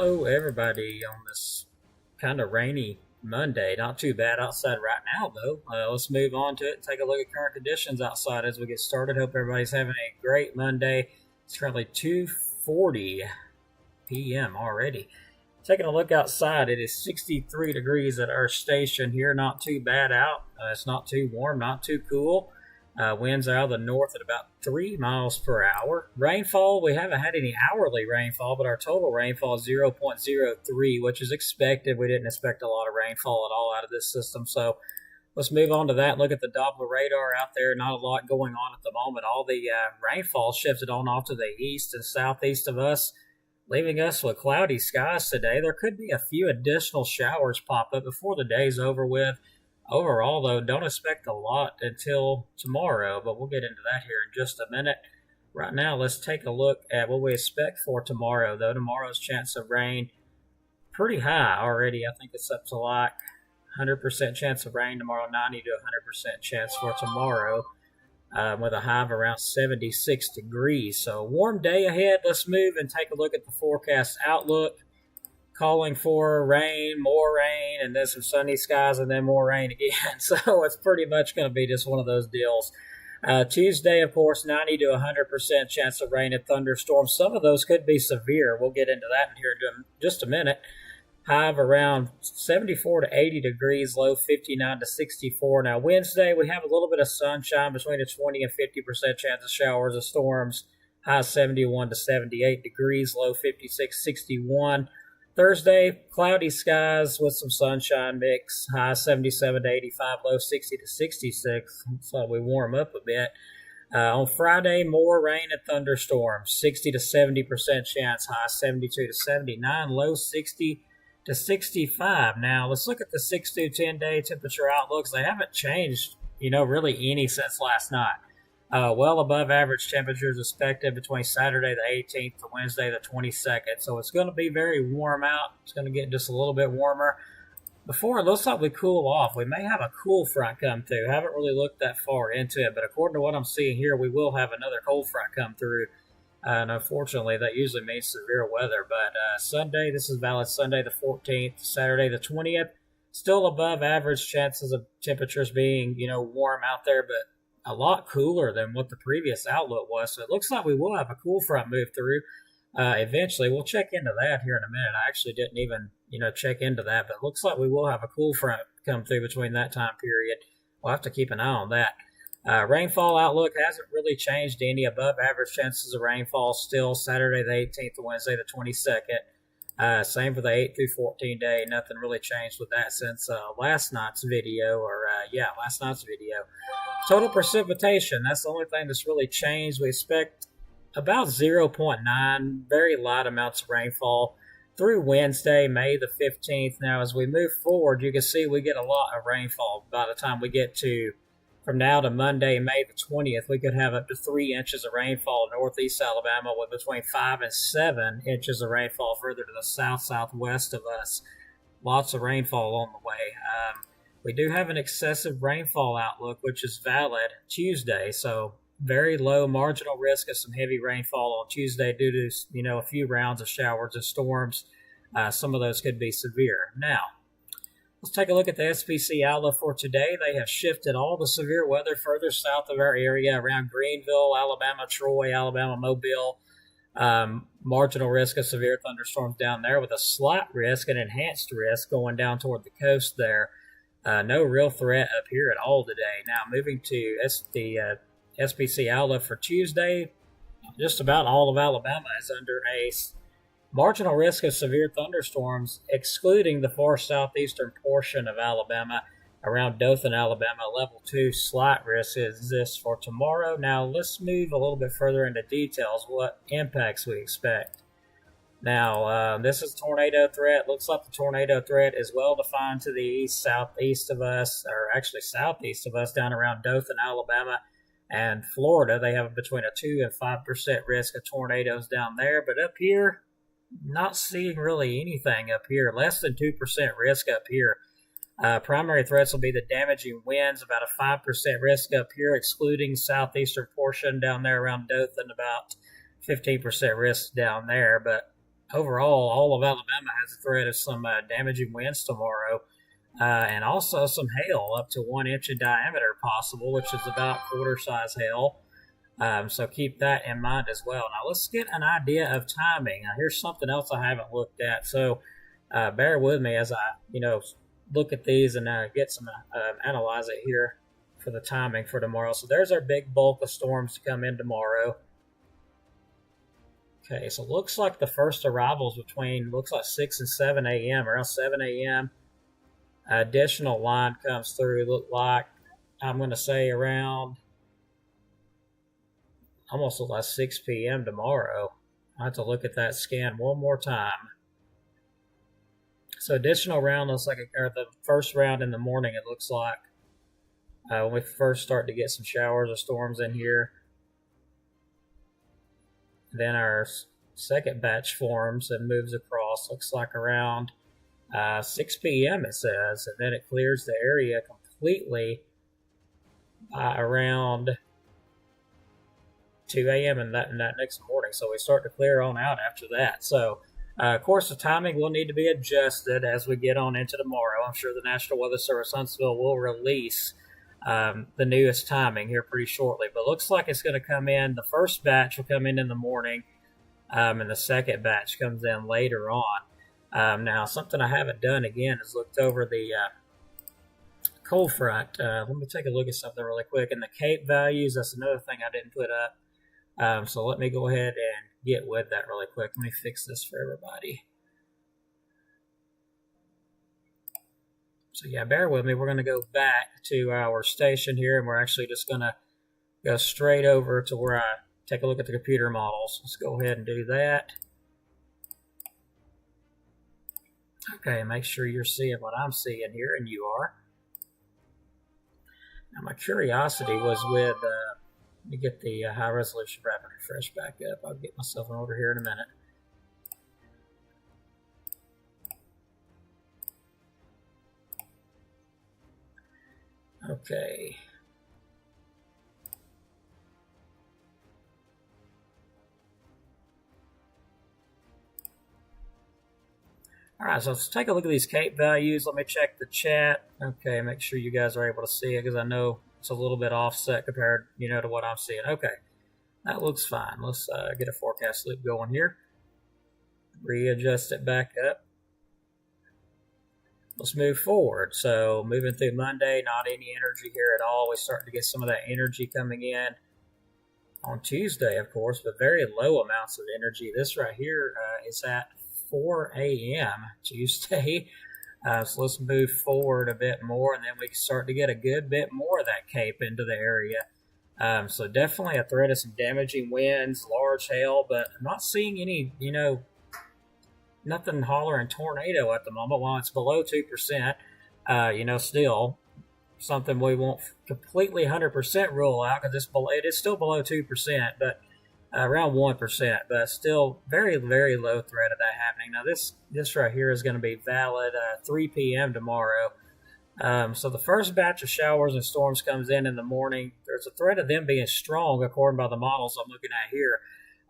Hello, everybody, on this kind of rainy Monday. Not too bad outside right now, though. Let's move on to it and take a look at current conditions outside as we get started. Hope everybody's having a great Monday. It's currently 2:40 p.m. already. Taking a look outside, it is 63 degrees at our station here. Not too bad out. It's not too warm, not too cool. Winds out of the north at about 3 miles per hour. Rainfall, we haven't had any hourly rainfall, but our total rainfall is 0.03, which is expected. We didn't expect a lot of rainfall at all out of this system. So let's move on to that. Look at the Doppler radar out there. Not a lot going on at the moment. All the rainfall shifted on off to the east and southeast of us, leaving us with cloudy skies today. There could be a few additional showers pop up before the day's over with. Overall, though, don't expect a lot until tomorrow, but we'll get into that here in just a minute. Right now, let's take a look at what we expect for tomorrow, though. Tomorrow's chance of rain pretty high already. I think it's up to like 100% chance of rain tomorrow, 90 to 100% chance for tomorrow, with a high of around 76 degrees. So, warm day ahead. Let's move and take a look at the forecast outlook. Calling for rain, more rain, and then some sunny skies, and then more rain again. So it's pretty much going to be just one of those deals. Tuesday, of course, 90 to 100% chance of rain and thunderstorms. Some of those could be severe. We'll get into that here in just a minute. High of around 74 to 80 degrees, low 59 to 64. Now, Wednesday, we have a little bit of sunshine, between a 20 and 50% chance of showers and storms. High 71 to 78 degrees, low 56, 61. Thursday, cloudy skies with some sunshine mix, high 77 to 85, low 60 to 66. So we warm up a bit. On Friday, more rain and thunderstorms, 60 to 70% chance, high 72 to 79, low 60 to 65. Now, let's look at the 6 to 10-day temperature outlooks. They haven't changed, really any since last night. Well above average temperatures expected between Saturday the 18th to Wednesday the 22nd. So it's going to be very warm out. It's going to get just a little bit warmer. Before it looks like we cool off. We may have a cool front come through. Haven't really looked that far into it, but according to what I'm seeing here, we will have another cold front come through. And unfortunately, that usually means severe weather. But Sunday, this is valid Sunday the 14th, Saturday the 20th. Still above average chances of temperatures being, warm out there, but a lot cooler than what the previous outlook was. So it looks like we will have a cool front move through eventually. We'll check into that here in a minute. I actually didn't even, check into that, but it looks like we will have a cool front come through between that time period. We'll have to keep an eye on that. Rainfall outlook hasn't really changed any. Above average chances of rainfall still Saturday the 18th to Wednesday the 22nd. Same for the 8 through 14 day. Nothing really changed with that since last night's video, last night's video. Total precipitation, that's the only thing that's really changed. We expect about 0.9, very light amounts of rainfall through Wednesday, May the 15th. Now, as we move forward, you can see we get a lot of rainfall by the time we get to, from now to Monday, May the 20th. We could have up to 3 inches of rainfall in northeast Alabama, with between 5 and 7 inches of rainfall further to the southwest of us. Lots of rainfall on the way. We do have an excessive rainfall outlook, which is valid Tuesday, so very low marginal risk of some heavy rainfall on Tuesday due to, a few rounds of showers and storms. Some of those could be severe. Now, let's take a look at the SPC outlook for today. They have shifted all the severe weather further south of our area around Greenville, Alabama, Troy, Alabama, Mobile. Marginal risk of severe thunderstorms down there, with a slight risk and enhanced risk going down toward the coast there. No real threat up here at all today. Now, moving to the SPC outlook for Tuesday, just about all of Alabama is under a marginal risk of severe thunderstorms, excluding the far southeastern portion of Alabama around Dothan, Alabama. Level 2 slight risk exists for tomorrow. Now, let's move a little bit further into details, what impacts we expect. Now, this is tornado threat. Looks like the tornado threat is well defined to the east, southeast of us, or actually southeast of us, down around Dothan, Alabama, and Florida. They have between a 2 and 5% risk of tornadoes down there. But up here, not seeing really anything up here. Less than 2% risk up here. Primary threats will be the damaging winds, about a 5% risk up here, excluding southeastern portion down there around Dothan, about 15% risk down there. But overall, all of Alabama has a threat of some damaging winds tomorrow, and also some hail up to 1 inch in diameter possible, which is about quarter-size hail. So keep that in mind as well. Now let's get an idea of timing. Now here's something else I haven't looked at. So bear with me as I, look at these and get some analyze it here for the timing for tomorrow. So there's our big bulk of storms to come in tomorrow. Okay, so looks like the first arrivals looks like 6 and 7 a.m. Around 7 a.m. Additional line comes through. Look like I'm going to say around almost like 6 p.m. tomorrow. I have to look at that scan one more time. So additional round looks like, or the first round in the morning, it looks like, when we first start to get some showers or storms in here. Then our second batch forms and moves across, looks like around 6 p.m. it says, and then it clears the area completely by around 2 a.m. in that next morning. So we start to clear on out after that. So, of course, the timing will need to be adjusted as we get on into tomorrow. I'm sure the National Weather Service Huntsville will release the newest timing here pretty shortly. But looks like it's going to come in. The first batch will come in the morning, and the second batch comes in later on. Now, something I haven't done again is looked over the cold front. Let me take a look at something really quick. And the Cape values, that's another thing I didn't put up. So let me go ahead and get with that really quick. Let me fix this for everybody. So yeah, bear with me. We're going to go back to our station here, and we're actually just going to go straight over to where I take a look at the computer models. Let's go ahead and do that. Okay, make sure you're seeing what I'm seeing here, and you are. Now, my curiosity was with... let me get the high resolution rapid refresh back up. I'll get myself in order here in a minute. Okay. All right, so let's take a look at these Cape values. Let me check the chat. Okay, make sure you guys are able to see it because I know it's a little bit offset compared, to what I'm seeing. Okay, that looks fine. Let's get a forecast loop going here. Readjust it back up. Let's move forward. So moving through Monday, not any energy here at all. We're starting to get some of that energy coming in on Tuesday, of course, but very low amounts of energy. This right here is at 4 a.m. Tuesday. So let's move forward a bit more, and then we can start to get a good bit more of that Cape into the area. So definitely a threat of some damaging winds, large hail, but I'm not seeing any, nothing hollering tornado at the moment. While it's below 2%, still something we won't completely 100% rule out because it is still below 2%, but around 1%, but still very, very low threat of that happening. Now, this right here is going to be valid 3 p.m. tomorrow. So the first batch of showers and storms comes in the morning. There's a threat of them being strong, according by the models I'm looking at here.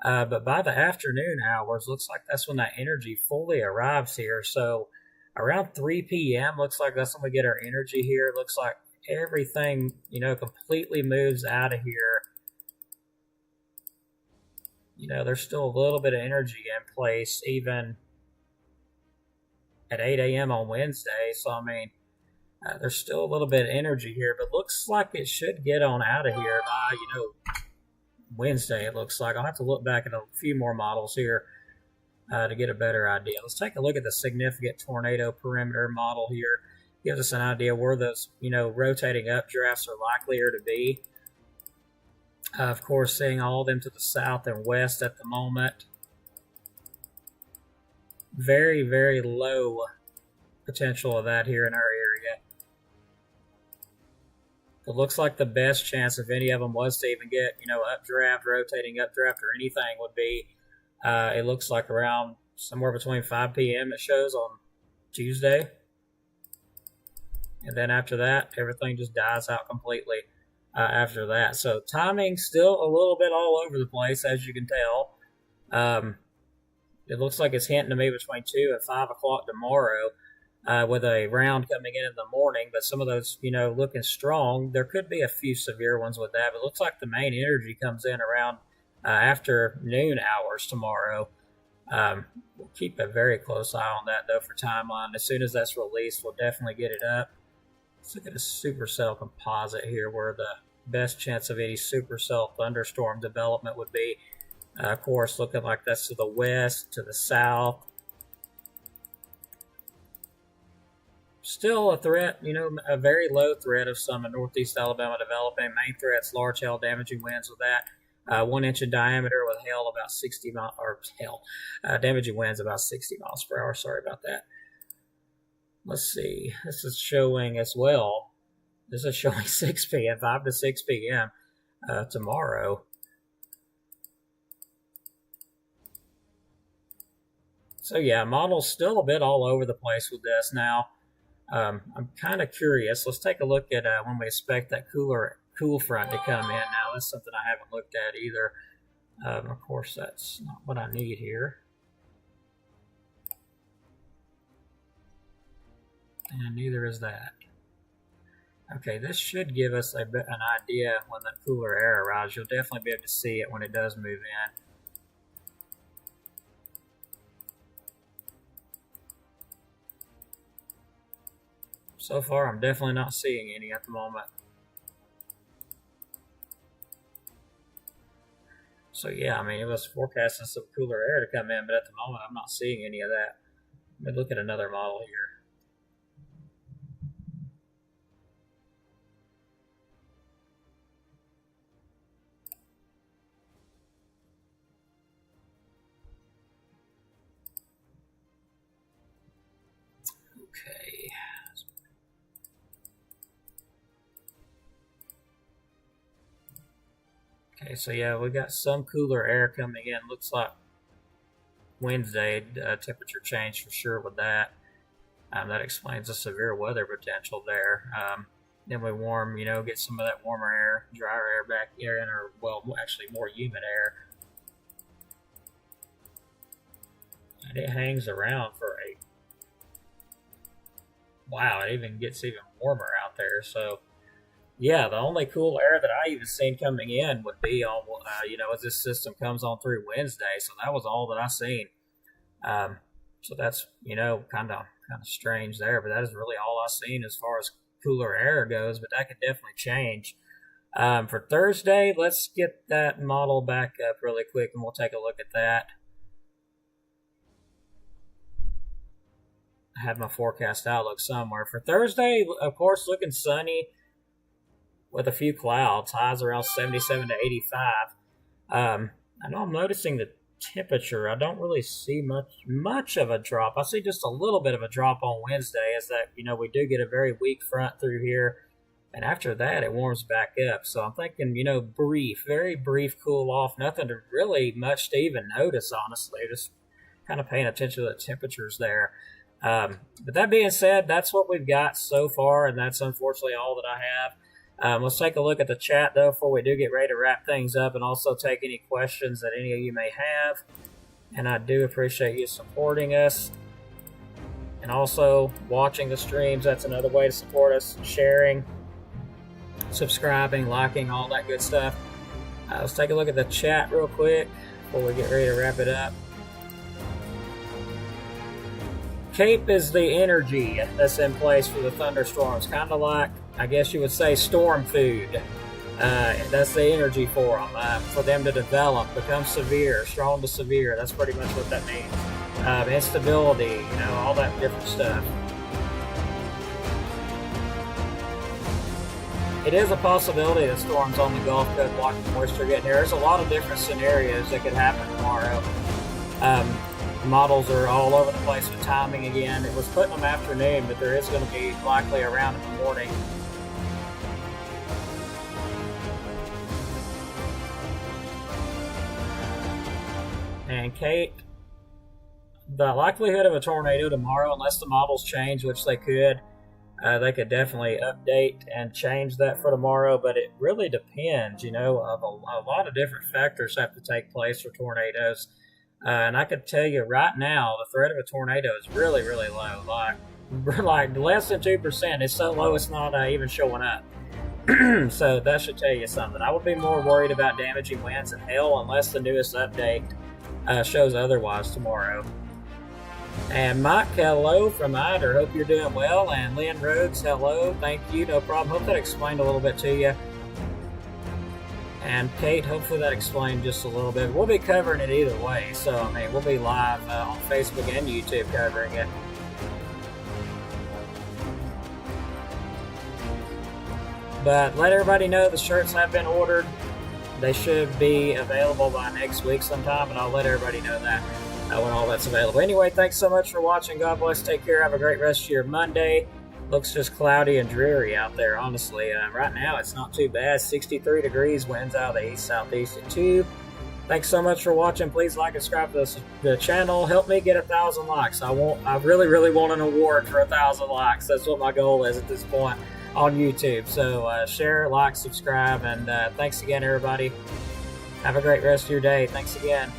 But by the afternoon hours, looks like that's when that energy fully arrives here. So around 3 p.m., looks like that's when we get our energy here. Looks like everything, completely moves out of here. There's still a little bit of energy in place, even at 8 a.m. on Wednesday. So, there's still a little bit of energy here, but looks like it should get on out of here by, Wednesday, it looks like. I'll have to look back at a few more models here to get a better idea. Let's take a look at the significant tornado perimeter model here. Gives us an idea where those, rotating updrafts are likelier to be. Of course, seeing all of them to the south and west at the moment. Very, very low potential of that here in our area. It looks like the best chance, if any of them was to even get, updraft, rotating updraft, or anything would be, it looks like around somewhere between 5 p.m. it shows on Tuesday. And then after that, everything just dies out completely after that. So timing still a little bit all over the place, as you can tell. it looks like it's hinting to me between 2 and 5 o'clock tomorrow, with a round coming in the morning. But some of those, looking strong. There could be a few severe ones with that, but it looks like the main energy comes in around afternoon hours tomorrow. We'll keep a very close eye on that, though, for timeline. As soon as that's released, we'll definitely get it up. Let's look at a supercell composite here, where the best chance of any supercell thunderstorm development would be. Of course, looking like that's to the west, to the south. Still a threat, a very low threat of some in northeast Alabama developing. Main threat's large hail damaging winds with that. 1 inch in diameter with hail about 60 miles, or hail, damaging winds about 60 miles per hour. Sorry about that. Let's see. This is showing as well. This is showing 6 p.m., 5 to 6 p.m. Tomorrow. So yeah, model's still a bit all over the place with this now. I'm kind of curious. Let's take a look at when we expect that cool front to come in. Now, that's something I haven't looked at either. Of course, that's not what I need here. And neither is that. Okay, this should give us an idea when the cooler air arrives. You'll definitely be able to see it when it does move in. So far, I'm definitely not seeing any at the moment. So yeah, I mean, it was forecasting some cooler air to come in, but at the moment, I'm not seeing any of that. Let me look at another model here. Okay. Okay, so yeah, we got some cooler air coming in. Looks like Wednesday temperature change for sure with that. That explains the severe weather potential there. Then we warm, get some of that warmer air, drier air back in, or well, actually more humid air. And it hangs around for wow, it even gets even warmer out there. So yeah, the only cool air that I even seen coming in would be on, as this system comes on through Wednesday. So that was all that I seen. So that's, kind of strange there, but that is really all I've seen as far as cooler air goes, but that could definitely change. For Thursday, let's get that model back up really quick and we'll take a look at that. I have my forecast outlook somewhere. For Thursday, of course, looking sunny with a few clouds, highs around 77 to 85. I know I'm noticing the temperature. I don't really see much of a drop. I see just a little bit of a drop on Wednesday, as that, we do get a very weak front through here. And after that, it warms back up. So I'm thinking, very brief cool off. Nothing to really much to even notice, honestly. Just kind of paying attention to the temperatures there. But that being said, that's what we've got so far, and that's unfortunately all that I have. Let's take a look at the chat, though, before we do get ready to wrap things up, and also take any questions that any of you may have. And I do appreciate you supporting us and also watching the streams. That's another way to support us, sharing, subscribing, liking, all that good stuff. Let's take a look at the chat real quick before we get ready to wrap it up. Cape is the energy that's in place for the thunderstorms, kind of like, I guess you would say, storm food. That's the energy for them to develop, become severe, strong to severe. That's pretty much what that means. Instability, all that different stuff. It is a possibility that storms on the Gulf could block the moisture getting here. There's a lot of different scenarios that could happen tomorrow. Models are all over the place with timing again. It was putting them afternoon, but there is going to be likely around in the morning. And Kate, the likelihood of a tornado tomorrow, unless the models change, which they could definitely update and change that for tomorrow, but it really depends, a lot of different factors have to take place for tornadoes. And I could tell you right now, the threat of a tornado is really, really low. Like less than 2%. It's so low it's not even showing up. So that should tell you something. I would be more worried about damaging winds and hail unless the newest update shows otherwise tomorrow. And Mike, hello from Ider. Hope you're doing well. And Lynn Rhodes, hello. Thank you. No problem. Hope that explained a little bit to you. And Kate, hopefully that explained just a little bit. We'll be covering it either way. So, I mean, we'll be live on Facebook and YouTube covering it. But let everybody know the shirts have been ordered. They should be available by next week sometime, and I'll let everybody know that when all that's available. Anyway, thanks so much for watching. God bless. Take care. Have a great rest of your Monday. Looks just cloudy and dreary out there, honestly. Right now, it's not too bad. 63 degrees, winds out of the east-southeast at 2. Thanks so much for watching. Please like and subscribe to the channel. Help me get 1,000 likes. I really, really want an award for 1,000 likes. That's what my goal is at this point on YouTube. So share, like, subscribe, and thanks again, everybody. Have a great rest of your day. Thanks again.